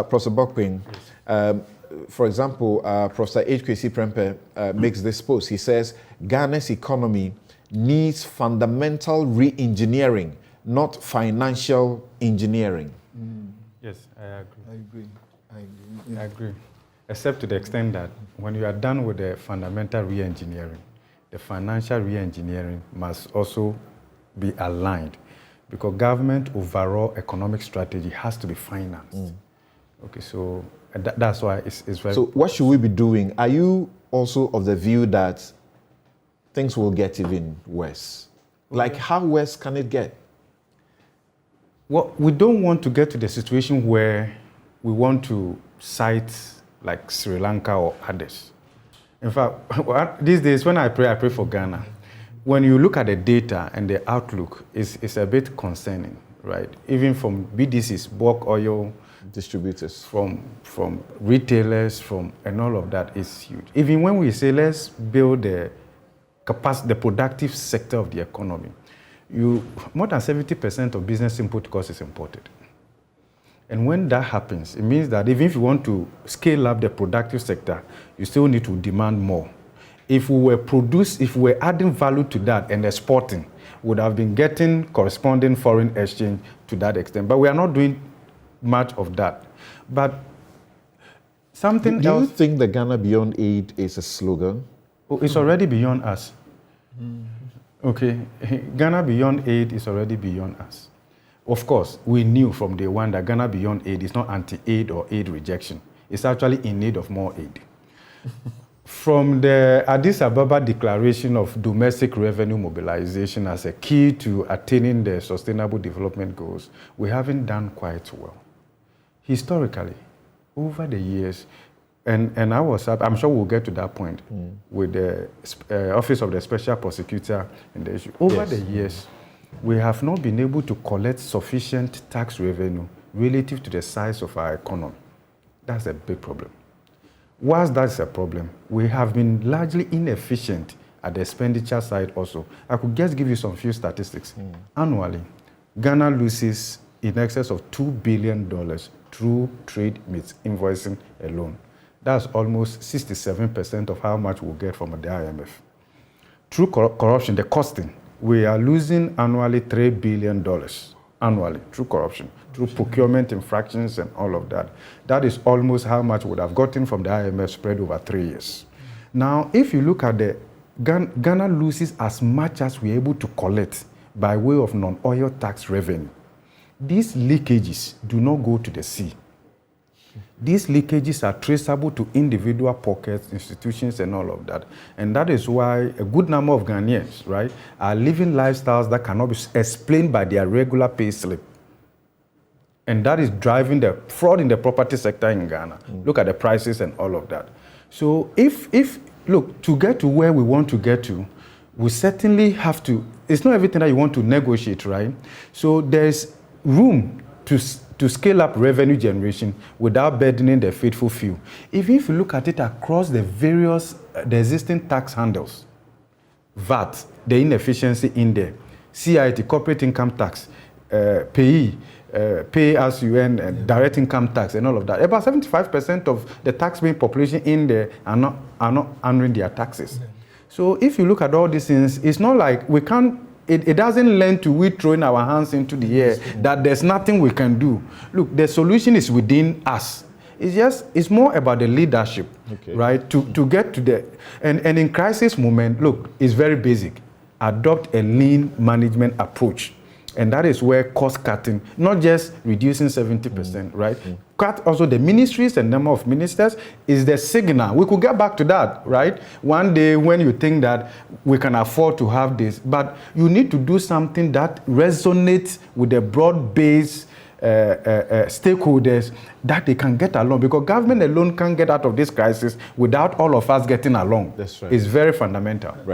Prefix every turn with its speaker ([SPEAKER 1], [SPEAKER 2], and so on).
[SPEAKER 1] Professor Bokpin, for example, Professor H.K.C. Prempeh makes this post. He says, Ghana's economy needs fundamental re-engineering, not financial engineering.
[SPEAKER 2] Yes, I agree. I agree. Except to the extent that when you are done with the fundamental re-engineering, the financial re-engineering must also be aligned, because government overall economic strategy has to be financed. Okay, so that's why it's very...
[SPEAKER 1] So what should we be doing? Are you also of the view that things will get even worse? Like, how worse can it get?
[SPEAKER 2] Well, we don't want to get to the situation where we want to cite like Sri Lanka or others. In fact, these days when I pray for Ghana. When you look at the data and the outlook, it's a bit concerning, right? Even from BDCs, bulk oil
[SPEAKER 1] distributors,
[SPEAKER 2] from retailers, and all of that is huge. Even when we say let's build the capacity, the productive sector of the economy, more than 70% of business input cost is imported. And when that happens, it means that even if you want to scale up the productive sector, you still need to demand more. If we were adding value to that and exporting, we would have been getting corresponding foreign exchange to that extent. But we are not doing much of that. But something else...
[SPEAKER 1] Do you think the Ghana Beyond Aid is a slogan?
[SPEAKER 2] Oh, it's already beyond us. Okay, Ghana Beyond Aid is already beyond us. Of course, we knew from day one that Ghana Beyond Aid is not anti-aid or aid rejection. It's actually in need of more aid. From the Addis Ababa Declaration of Domestic Revenue Mobilization as a key to attaining the Sustainable Development Goals, we haven't done quite well. Historically, over the years, and I'm sure we'll get to that point with the Office of the Special Prosecutor in the issue. Over the years, we have not been able to collect sufficient tax revenue relative to the size of our economy. That's a big problem. Whilst that's a problem, we have been largely inefficient at the expenditure side also. I could just give you some few statistics. Annually, Ghana loses in excess of $2 billion through trade meets invoicing alone. That's almost 67% of how much we'll get from the IMF. Through corruption, the costing, we are losing annually $3 billion annually through corruption, through procurement infractions and all of that. That is almost how much we would have gotten from the IMF spread over 3 years. Now, if you look at the Ghana loses as much as we're able to collect by way of non-oil tax revenue. These leakages do not go to the sea. These leakages are traceable to individual pockets, institutions, and all of that. And that is why a good number of Ghanaians, right, are living lifestyles that cannot be explained by their regular pay slip. And that is driving the fraud in the property sector in Ghana. Look at the prices and all of that. So look, to get to where we want to get to, we certainly have to, it's not everything that you want to negotiate, right? So there's room to scale up revenue generation without burdening the faithful few. Even if you look at it across the existing tax handles, VAT, the inefficiency in there, CIT, corporate income tax, PAYE, pay as you earn, direct income tax, and all of that. About 75% of the tax-paying population in there are not honoring their taxes. So if you look at all these things, it's not like we can't. It doesn't lend to we throwing our hands into the air that there's nothing we can do. Look, the solution is within us. It's more about the leadership, right? To get to the and in crisis moment, look, it's very basic. Adopt a lean management approach. And that is where cost cutting, not just reducing 70%, right? Cut also the ministries and number of ministers is the signal. We could get back to that, right? One day when you think that we can afford to have this, but you need to do something that resonates with the broad-based stakeholders that they can get along, because government alone can't get out of this crisis without all of us getting along.
[SPEAKER 1] That's right.
[SPEAKER 2] It's very fundamental. Right.